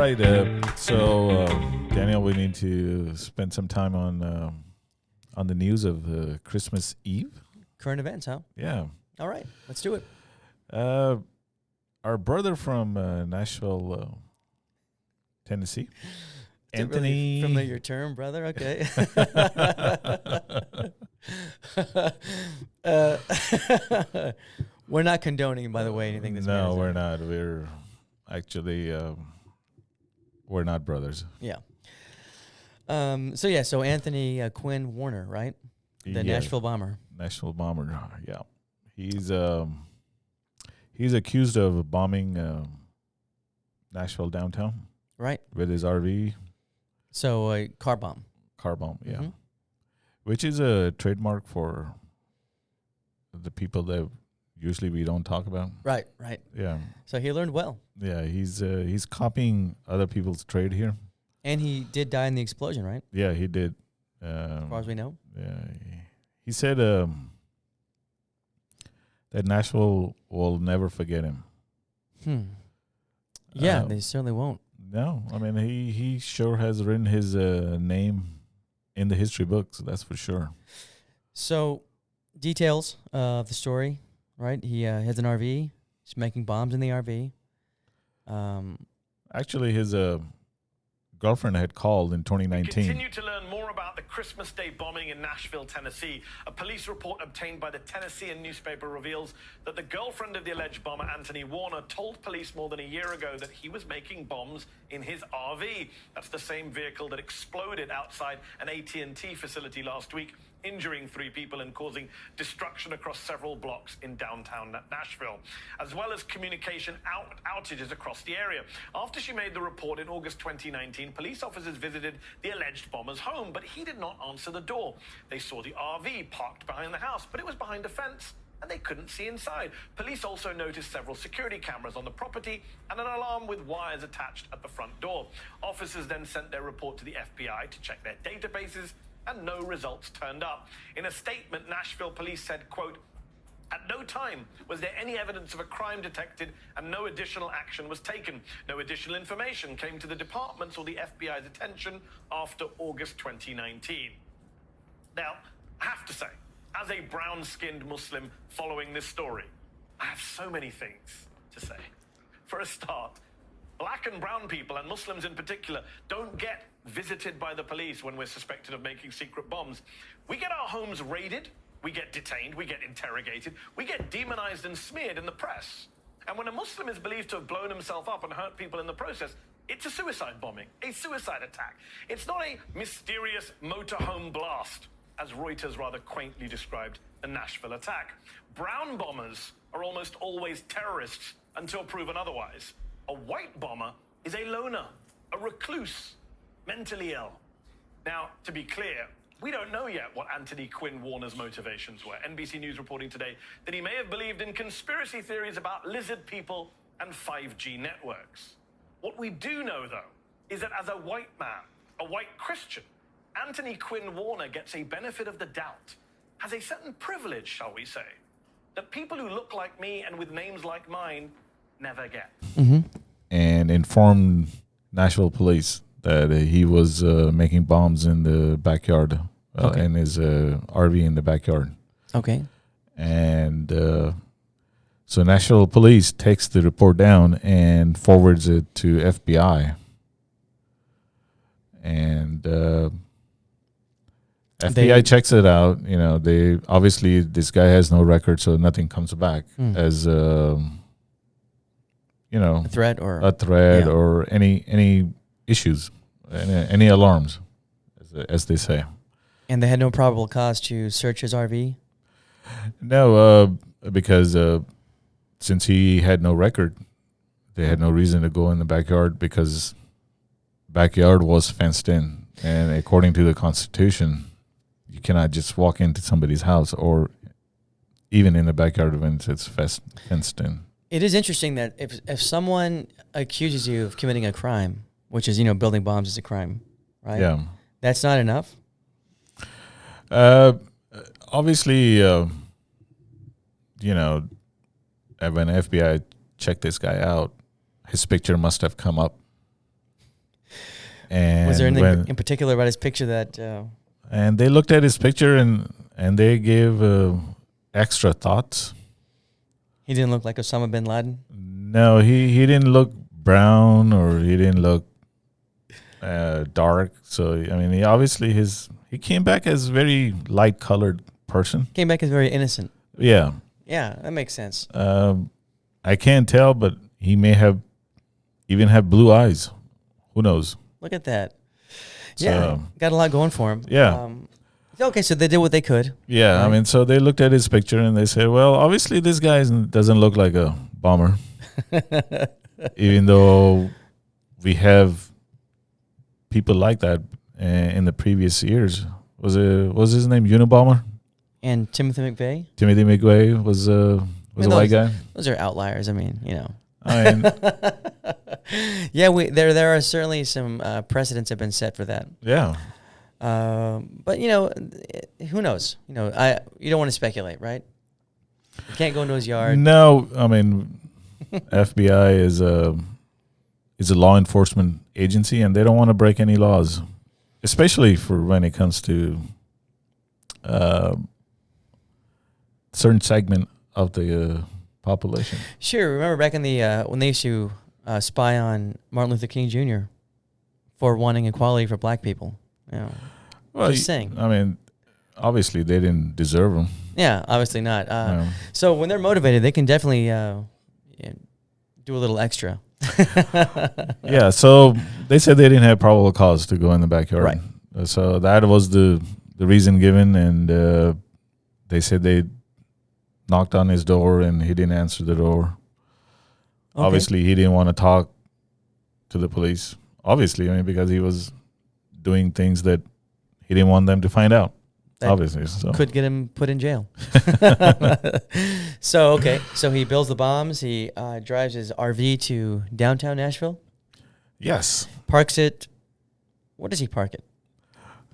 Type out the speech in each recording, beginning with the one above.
right. Daniel, we need to spend some time on the news of Christmas Eve. Current events, huh? Yeah. All right, let's do it. Our brother from Nashville, Tennessee, Anthony. Really familiar term, brother. Okay. We're not condoning, by the way, anything that's No, we're not. We're actually we're not brothers. Yeah. So Anthony Quinn Warner, right? The Nashville bomber. Nashville bomber. Yeah. He's accused of bombing Nashville downtown. Right. With his RV. So a car bomb. Car bomb, yeah. Mm-hmm. Which is a trademark for the people that usually we don't talk about. Right. Yeah. So he learned well. Yeah, he's copying other people's trade here. And he did die in the explosion, right? Yeah, he did. As far as we know. Yeah. He said that Nashville will never forget him. Yeah, they certainly won't. No, I mean, he sure has written his name in the history books, that's for sure. So, details of the story, right? He has an RV. He's making bombs in the RV. Actually, his girlfriend had called in 2019. We continue to learn more about the Christmas Day bombing in Nashville, Tennessee. A police report obtained by the Tennessean newspaper reveals that the girlfriend of the alleged bomber, Anthony Warner, told police more than a year ago that he was making bombs in his RV. That's the same vehicle that exploded outside an AT&T facility last week, injuring 3 people and causing destruction across several blocks in downtown Nashville, as well as communication outages across the area. After she made the report in August 2019, police officers visited the alleged bomber's home, but he did not answer the door. They saw the RV parked behind the house, but it was behind a fence, and they couldn't see inside. Police also noticed several security cameras on the property and an alarm with wires attached at the front door. Officers then sent their report to the FBI to check their databases, and no results turned up. In a statement, Nashville police said, quote, "At no time was there any evidence of a crime detected and no additional action was taken. No additional information came to the department's or the FBI's attention after August 2019. Now, I have to say, as a brown-skinned Muslim following this story, I have so many things to say. For a start, black and brown people, and Muslims in particular, don't get visited by the police when we're suspected of making secret bombs. We get our homes raided, we get detained, we get interrogated, we get demonized and smeared in the press. And when a Muslim is believed to have blown himself up and hurt people in the process, it's a suicide bombing, a suicide attack. It's not a mysterious motorhome blast, as Reuters rather quaintly described the Nashville attack. Brown bombers are almost always terrorists until proven otherwise. A white bomber is a loner, a recluse, mentally ill. Now, to be clear, we don't know yet what Anthony Quinn Warner's motivations were. NBC News reporting today that he may have believed in conspiracy theories about lizard people and 5G networks. What we do know, though, is that as a white man, a white Christian, Anthony Quinn Warner gets a benefit of the doubt, has a certain privilege, shall we say, that people who look like me and with names like mine never get. Mm-hmm. And informed Nashville police that he was making bombs in the backyard, in his RV in the backyard. Okay. And so Nashville police takes the report down and forwards it to FBI. And FBI checks it out. You know, they obviously this guy has no record, so nothing comes back as a threat or any issues, any alarms, as they say. And they had no probable cause to search his RV? No, because since he had no record, they had no reason to go in the backyard because backyard was fenced in. And according to the Constitution, you cannot just walk into somebody's house or even in the backyard when it's fenced in. It is interesting that if someone accuses you of committing a crime, which is, building bombs is a crime, right? Yeah. That's not enough? Obviously, when FBI checked this guy out, his picture must have come up And Was there anything in particular about his picture that? and they looked at his picture and they gave extra thoughts. He didn't look like Osama bin Laden. No, he didn't look brown or he didn't look dark. So I mean, he came back as very light colored person. Came back as very innocent. Yeah. Yeah, that makes sense. I can't tell, but he may even have blue eyes. Who knows? Look at that. So, Yeah, got a lot going for him. Yeah. Okay, so they did what they could. Yeah, right? I mean, so they looked at his picture and they said, well, obviously this guy doesn't look like a bomber. Even though we have people like that in the previous years. Was his name Unabomber? And Timothy McVeigh. Timothy McVeigh was a white guy. Those are outliers. I mean, you know. I mean, yeah, there are certainly some precedents have been set for that. yeah. But you know, who knows? You know, you don't want to speculate, right? You can't go into his yard. No, I mean, FBI is a law enforcement agency, and they don't want to break any laws, especially for when it comes to certain segment of the population. Sure. Remember back in the when they used to spy on Martin Luther King Jr. for wanting equality for black people. You know, Well, just saying. I mean, obviously they didn't deserve them. Yeah, obviously not. So when they're motivated, they can definitely do a little extra. Yeah. So they said they didn't have probable cause to go in the backyard. Right. So that was the reason given, and they said they knocked on his door and he didn't answer the door. Okay. Obviously, he didn't want to talk to the police. Obviously, I mean, because he was doing things that he didn't want them to find out. That obviously, so could get him put in jail. So he builds the bombs. He drives his RV to downtown Nashville. Yes. Parks it. Where does he park it?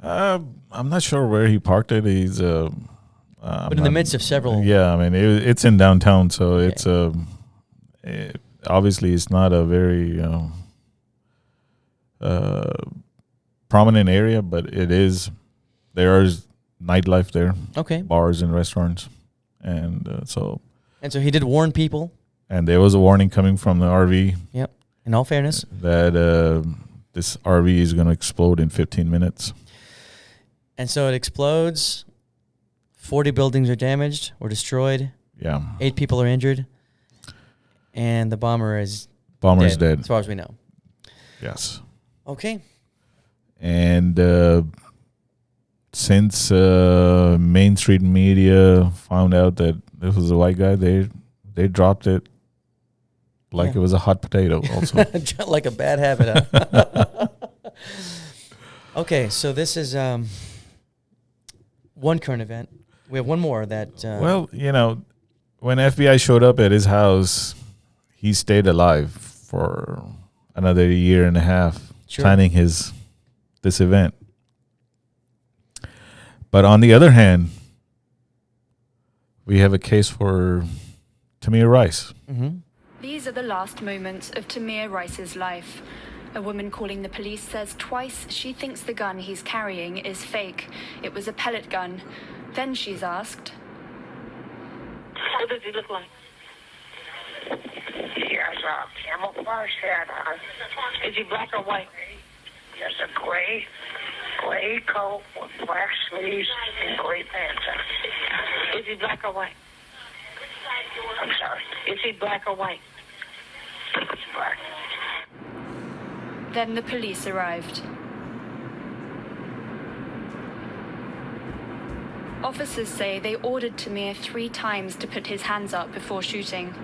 I'm not sure where he parked it. He's but in the midst of several. Yeah, I mean it's in downtown, so Okay. it's obviously it's not a very prominent area, but it is. There is nightlife there. Okay. Bars and restaurants, and so he did warn people. And there was a warning coming from the RV. Yep. In all fairness, that this RV is going to explode in 15 minutes. And so it explodes. 40 buildings are damaged or destroyed. Yeah. 8 people are injured. And the bomber is dead. As far as we know. Yes. Okay. And since mainstream media found out that this was a white guy, they dropped it like it was a hot potato also. Like a bad habit, huh? Okay, so this is one current event. We have one more that... well, you know, when FBI showed up at his house, he stayed alive for another year and a half, planning this event. But on the other hand, we have a case for Tamir Rice. Mm-hmm. These are the last moments of Tamir Rice's life. A woman calling the police says twice she thinks the gun he's carrying is fake. It was a pellet gun. Then she's asked, "What does he look like?" He has a camouflage hat on. Is he black or white? He has a gray coat with black sleeves and gray pants on. Is he black or white? I'm sorry. Is he black or white? He's black. Then the police arrived. Officers say they ordered Tamir 3 times to put his hands up before shooting.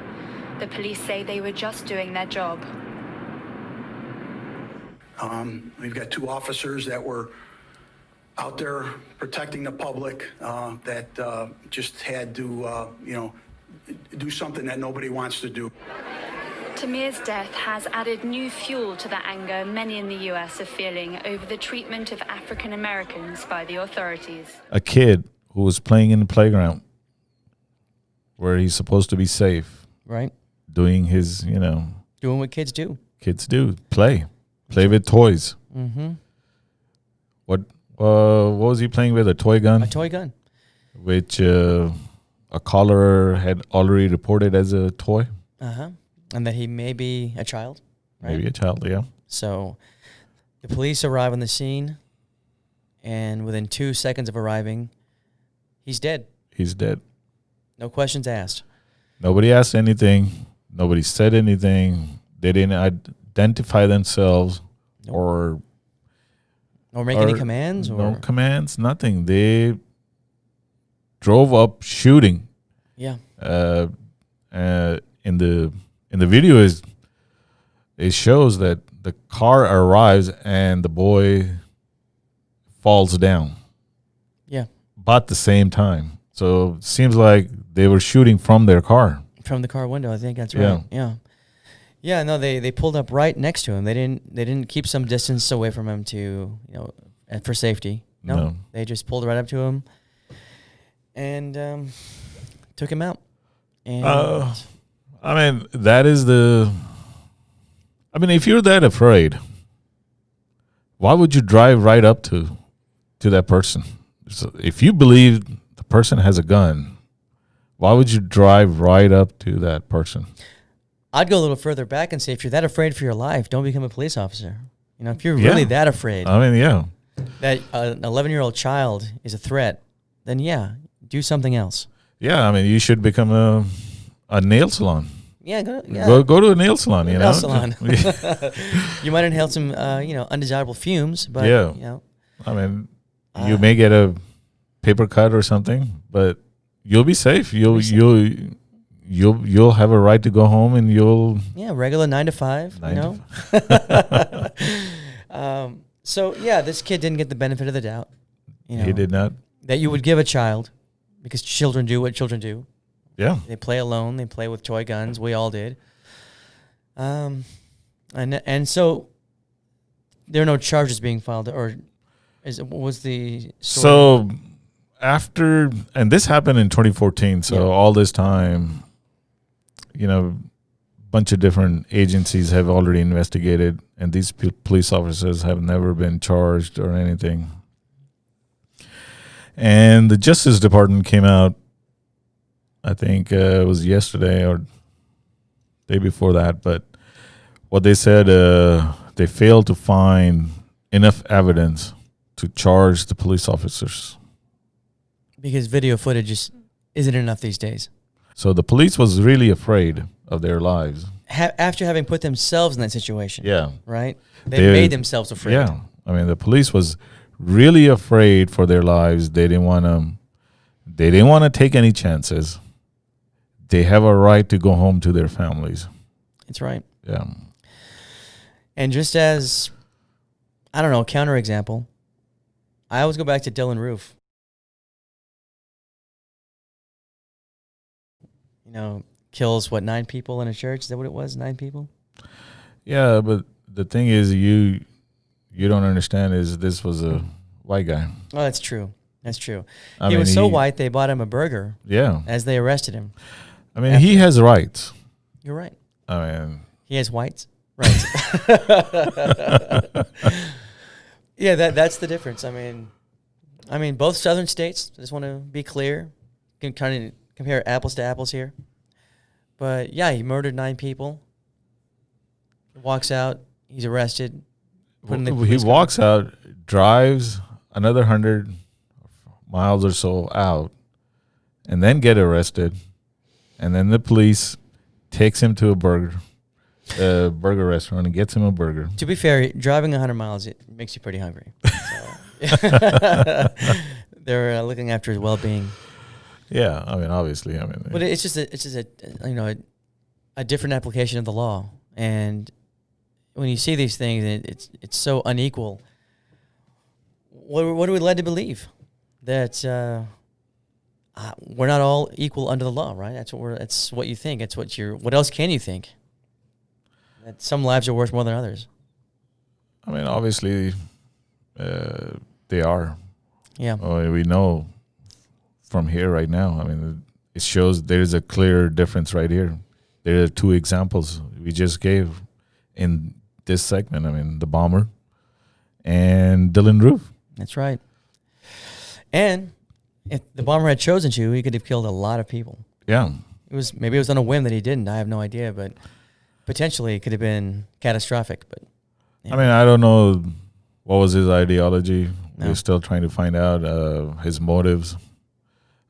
The police say they were just doing their job. We've got 2 officers that were out there protecting the public that just had to, do something that nobody wants to do. Tamir's death has added new fuel to the anger many in the U.S. are feeling over the treatment of African Americans by the authorities. A kid who was playing in the playground where he's supposed to be safe. Right. Doing his, Doing what kids do. Kids do, play. Play with toys. Mm-hmm. What was he playing with? A toy gun? A toy gun. Which a caller had already reported as a toy. Uh-huh. And that he may be a child. Right? Maybe a child, yeah. So the police arrive on the scene, and within 2 seconds of arriving, he's dead. He's dead. No questions asked. Nobody asked anything. Nobody said anything. They didn't identify themselves or make any commands? No commands, nothing. They drove up shooting. Yeah. In the video it shows that the car arrives and the boy falls down. Yeah. About the same time. So it seems like they were shooting from their car. From the car window, I think that's right. Yeah. Yeah, no, they pulled up right next to him. They didn't keep some distance away from him to, for safety. No. They just pulled right up to him and took him out. And I mean, if you're that afraid, why would you drive right up to that person? So if you believe the person has a gun, why would you drive right up to that person? I'd go a little further back and say, if you're that afraid for your life, don't become a police officer. If you're really that afraid, that an 11-year-old child is a threat, then do something else. Yeah, you should become a nail salon. Yeah, go to a nail salon. Nail salon. You might inhale some, undesirable fumes, but you may get a paper cut or something, but you'll be safe. You'll have a right to go home, and regular 9 to 5. So this kid didn't get the benefit of the doubt. He did not. That you would give a child, because children do what children do. Yeah, they play alone. They play with toy guns. We all did. And so there are no charges being filed, or what was the story? So after, and this happened in 2014. So all this time, a bunch of different agencies have already investigated, and these police officers have never been charged or anything. And the Justice Department came out, I think it was yesterday or day before that, but what they said, they failed to find enough evidence to charge the police officers. Because video footage just isn't enough these days. So the police was really afraid of their lives. After having put themselves in that situation. Yeah. Right? They made themselves afraid. Yeah. The police was really afraid for their lives. They didn't want to take any chances. They have a right to go home to their families. That's right. Yeah. And just as, a counterexample, I always go back to Dylann Roof. Kills 9 people in a church? Is that what it was? 9 people? Yeah, but the thing is, you don't understand is this was a white guy. Oh, that's true. That's true. He was so white they bought him a burger. Yeah. As they arrested him. He has rights. You're right. He has whites. Right. Yeah, that's the difference. Both southern states, I just want to be clear. You can kind of compare apples to apples here. But he murdered 9 people. Walks out, he's arrested. He walks out, drives another 100 miles or so out, and then get arrested. And then the police takes him to a burger restaurant and gets him a burger. To be fair, driving 100 miles, it makes you pretty hungry. So. They're looking after his well-being. Yeah, obviously, but it's just a different application of the law, and when you see these things, it's so unequal. What are we led to believe? That we're not all equal under the law, right? That's what you think. It's what else can you think? That some lives are worth more than others. Obviously, they are. Yeah. We know from here right now. It shows there's a clear difference right here. There are 2 examples we just gave in this segment. I mean, the bomber and Dylann Roof. That's right. And if the bomber had chosen to, he could have killed a lot of people. Yeah. Maybe it was on a whim that he didn't. I have no idea, but potentially it could have been catastrophic. But I mean, I don't know what was his ideology. No. We're still trying to find out his motives.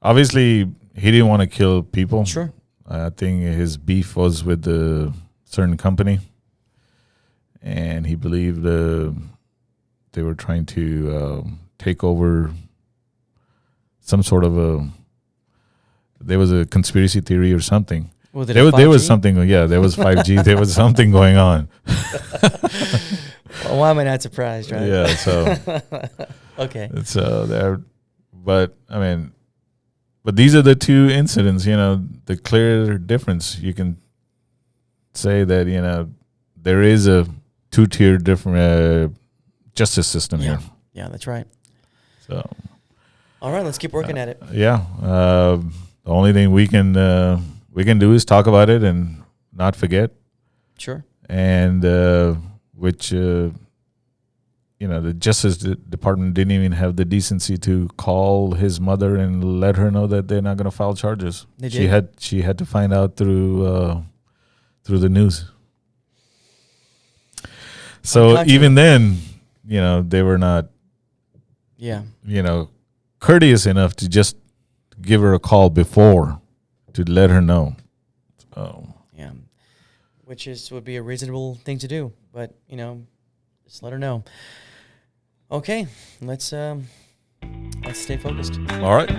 Obviously, he didn't want to kill people. Sure. I think his beef was with a certain company, and he believed they were trying to take over some sort of there was a conspiracy theory or something. There was something, there was 5G. There was something going on. Well, why am I not surprised, right? Yeah, so okay. It's there, but I mean, but these are the two incidents. The clear difference. You can say that there is a two-tier different justice system here. Yeah, that's right. So, all right, let's keep working at it. Yeah, the only thing we can do is talk about it and not forget. Sure. And which the Justice Department didn't even have the decency to call his mother and let her know that they're not going to file charges. They did. She had to find out through the news. So even then, they were not, courteous enough to just give her a call before to let her know. So yeah, which would be a reasonable thing to do, but just let her know. Okay, let's stay focused. All right.